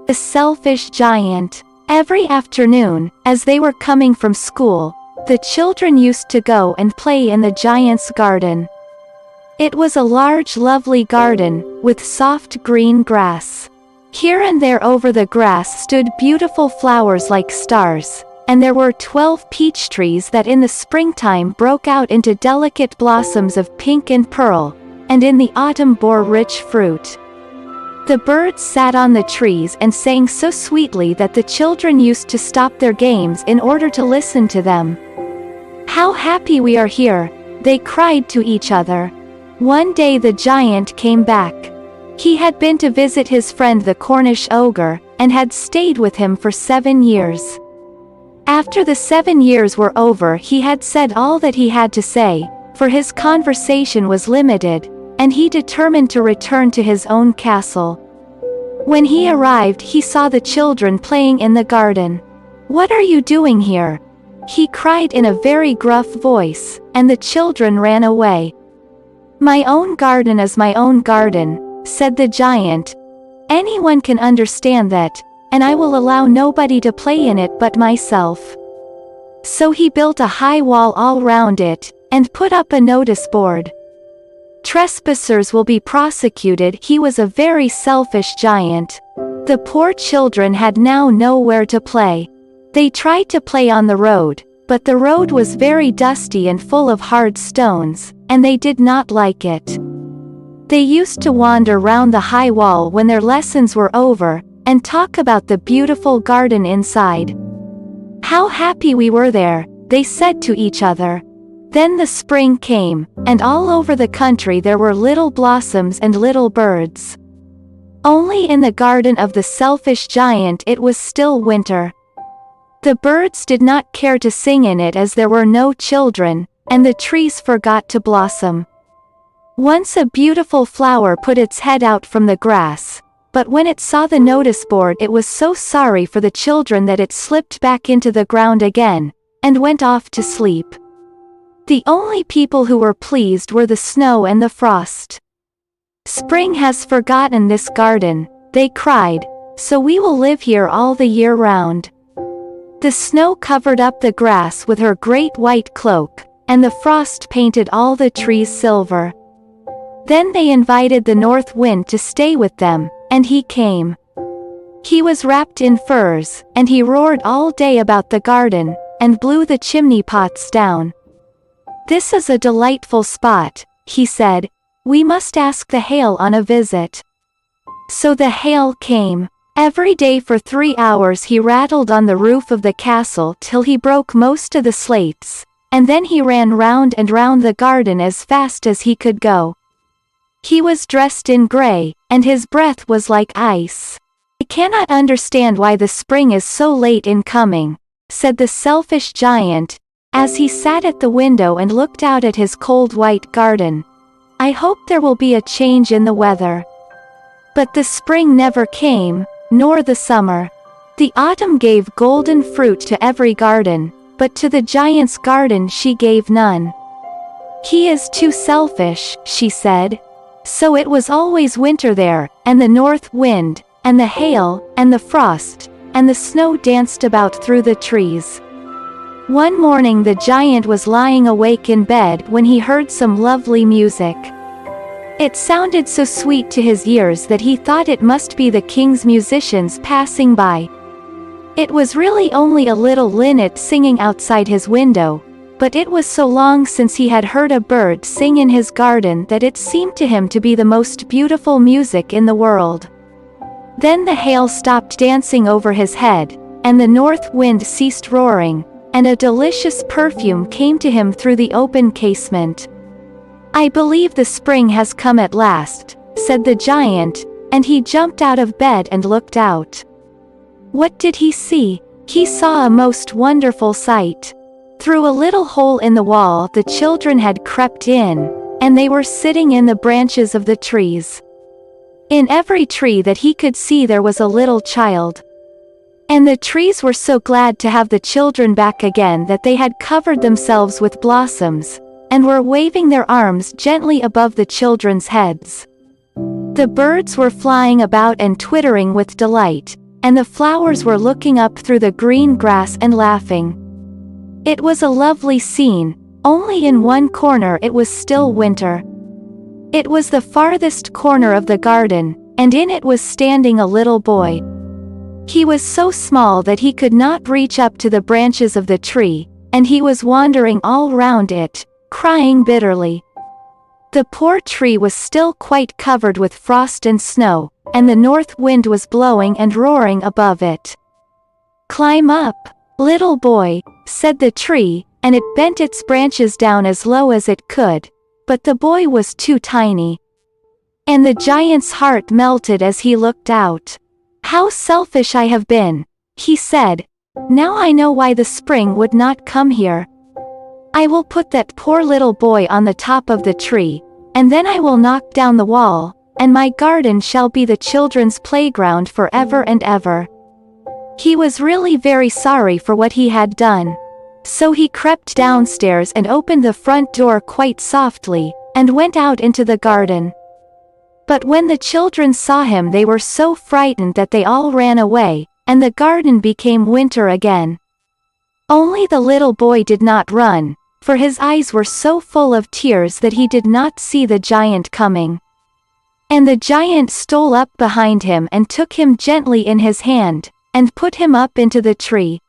The selfish giant. Every afternoon, as they were coming from school, the children used to go and play in the giant's garden. It was a large, lovely garden, with soft green grass. Here and there over the grass stood beautiful flowers like stars, and there were 12 peach trees that in the springtime broke out into delicate blossoms of pink and pearl, and in the autumn bore rich fruit. The birds sat on the trees and sang so sweetly that the children used to stop their games in order to listen to them. "How happy we are here," they cried to each other. One day the giant came back. He had been to visit his friend the Cornish ogre, and had stayed with him for 7 years. After the 7 years were over, he had said all that he had to say, for his conversation was limited, and he determined to return to his own castle. When he arrived, he saw the children playing in the garden. "What are you doing here?" he cried in a very gruff voice, and the children ran away. "My own garden is my own garden," said the giant. "Anyone can understand that, and I will allow nobody to play in it but myself." So he built a high wall all round it, and put up a notice board. "Trespassers will be prosecuted." He was a very selfish giant. The poor children had now nowhere to play. They tried to play on the road, but the road was very dusty and full of hard stones, and they did not like it. They used to wander round the high wall when their lessons were over, and talk about the beautiful garden inside. "How happy we were there," they said to each other. Then the spring came, and all over the country there were little blossoms and little birds. Only in the garden of the selfish giant it was still winter. The birds did not care to sing in it as there were no children, and the trees forgot to blossom. Once a beautiful flower put its head out from the grass, but when it saw the notice board it was so sorry for the children that it slipped back into the ground again, and went off to sleep. The only people who were pleased were the snow and the frost. "Spring has forgotten this garden," they cried, "so we will live here all the year round." The snow covered up the grass with her great white cloak, and the frost painted all the trees silver. Then they invited the north wind to stay with them, and he came. He was wrapped in furs, and he roared all day about the garden, and blew the chimney pots down. "This is a delightful spot," he said. "We must ask the hail on a visit." So the hail came. Every day for 3 hours he rattled on the roof of the castle till he broke most of the slates, and then he ran round and round the garden as fast as he could go. He was dressed in grey, and his breath was like ice. "I cannot understand why the spring is so late in coming," said the selfish giant, as he sat at the window and looked out at his cold white garden. "I hope there will be a change in the weather." But the spring never came, nor the summer. The autumn gave golden fruit to every garden, but to the giant's garden she gave none. "He is too selfish," she said. So it was always winter there, and the north wind, and the hail, and the frost, and the snow danced about through the trees. One morning the giant was lying awake in bed when he heard some lovely music. It sounded so sweet to his ears that he thought it must be the king's musicians passing by. It was really only a little linnet singing outside his window, but it was so long since he had heard a bird sing in his garden that it seemed to him to be the most beautiful music in the world. Then the hail stopped dancing over his head, and the north wind ceased roaring, and a delicious perfume came to him through the open casement. "I believe the spring has come at last," said the giant, and he jumped out of bed and looked out. What did he see? He saw a most wonderful sight. Through a little hole in the wall the children had crept in, and they were sitting in the branches of the trees. In every tree that he could see there was a little child. And the trees were so glad to have the children back again that they had covered themselves with blossoms, and were waving their arms gently above the children's heads. The birds were flying about and twittering with delight, and the flowers were looking up through the green grass and laughing. It was a lovely scene, only in one corner it was still winter. It was the farthest corner of the garden, and in it was standing a little boy. He was so small that he could not reach up to the branches of the tree, and he was wandering all round it, crying bitterly. The poor tree was still quite covered with frost and snow, and the north wind was blowing and roaring above it. "Climb up, little boy," said the tree, and it bent its branches down as low as it could, but the boy was too tiny. And the giant's heart melted as he looked out. "How selfish I have been," he said. "Now I know why the spring would not come here. I will put that poor little boy on the top of the tree, and then I will knock down the wall, and my garden shall be the children's playground forever and ever." He was really very sorry for what he had done. So he crept downstairs and opened the front door quite softly, and went out into the garden. But when the children saw him they were so frightened that they all ran away, and the garden became winter again. Only the little boy did not run, for his eyes were so full of tears that he did not see the giant coming. And the giant stole up behind him and took him gently in his hand, and put him up into the tree.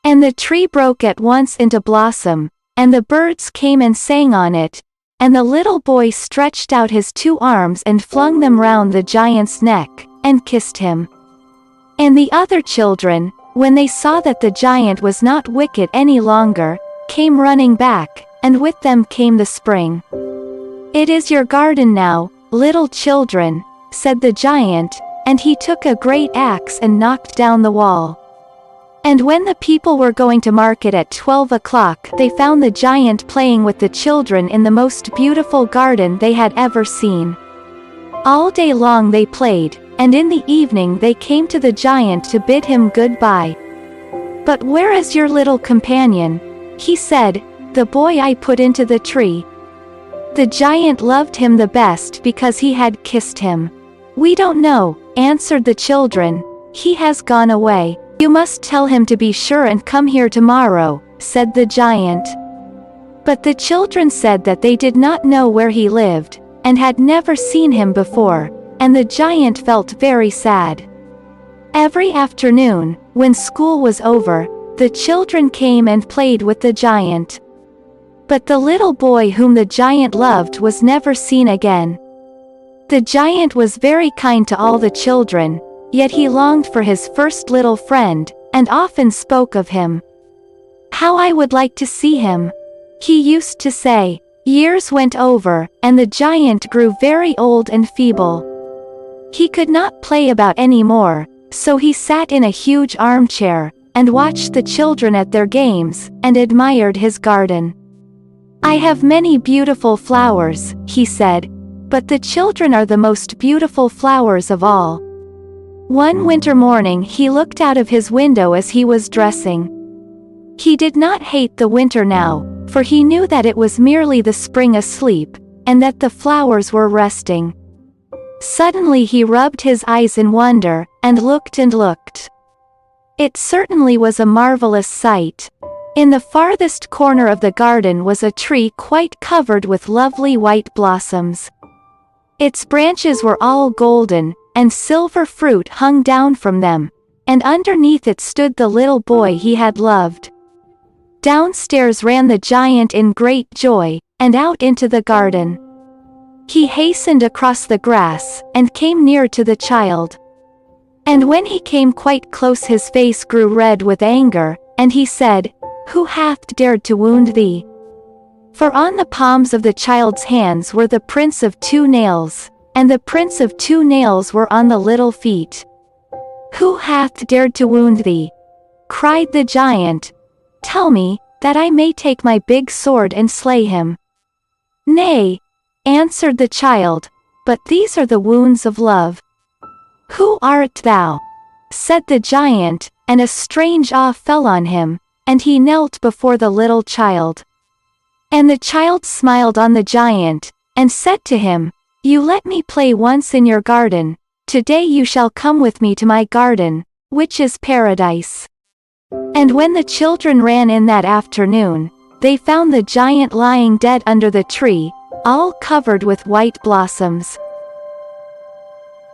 And the tree broke at once into blossom, and the birds came and sang on it, and the little boy stretched out his 2 arms and flung them round the giant's neck, and kissed him. And the other children, when they saw that the giant was not wicked any longer, came running back, and with them came the spring. "It is your garden now, little children," said the giant, and he took a great axe and knocked down the wall. And when the people were going to market at 12 o'clock they found the giant playing with the children in the most beautiful garden they had ever seen. All day long they played, and in the evening they came to the giant to bid him goodbye. "But where is your little companion?" he said, "the boy I put into the tree." The giant loved him the best because he had kissed him. "We don't know," answered the children. "He has gone away. You must tell him to be sure and come here tomorrow," said the giant. But the children said that they did not know where he lived, and had never seen him before, and the giant felt very sad. Every afternoon, when school was over, the children came and played with the giant. But the little boy whom the giant loved was never seen again. The giant was very kind to all the children, yet he longed for his first little friend, and often spoke of him. "How I would like to see him," he used to say. Years went over, and the giant grew very old and feeble. He could not play about any more, so he sat in a huge armchair, and watched the children at their games, and admired his garden. "I have many beautiful flowers," he said, "but the children are the most beautiful flowers of all." One winter morning he looked out of his window as he was dressing. He did not hate the winter now, for he knew that it was merely the spring asleep, and that the flowers were resting. Suddenly he rubbed his eyes in wonder, and looked and looked. It certainly was a marvelous sight. In the farthest corner of the garden was a tree quite covered with lovely white blossoms. Its branches were all golden, and silver fruit hung down from them, and underneath it stood the little boy he had loved. Downstairs ran the giant in great joy, and out into the garden. He hastened across the grass, and came near to the child. And when he came quite close his face grew red with anger, and he said, "Who hath dared to wound thee?" For on the palms of the child's hands were the prints of 2 nails, and the prints of 2 nails were on the little feet. "Who hath dared to wound thee?" cried the giant. "Tell me, that I may take my big sword and slay him." "Nay," answered the child, "but these are the wounds of love." "Who art thou?" said the giant, and a strange awe fell on him, and he knelt before the little child. And the child smiled on the giant, and said to him, "You let me play once in your garden, Today you shall come with me to my garden, which is paradise." And when the children ran in that afternoon, they found the giant lying dead under the tree, all covered with white blossoms.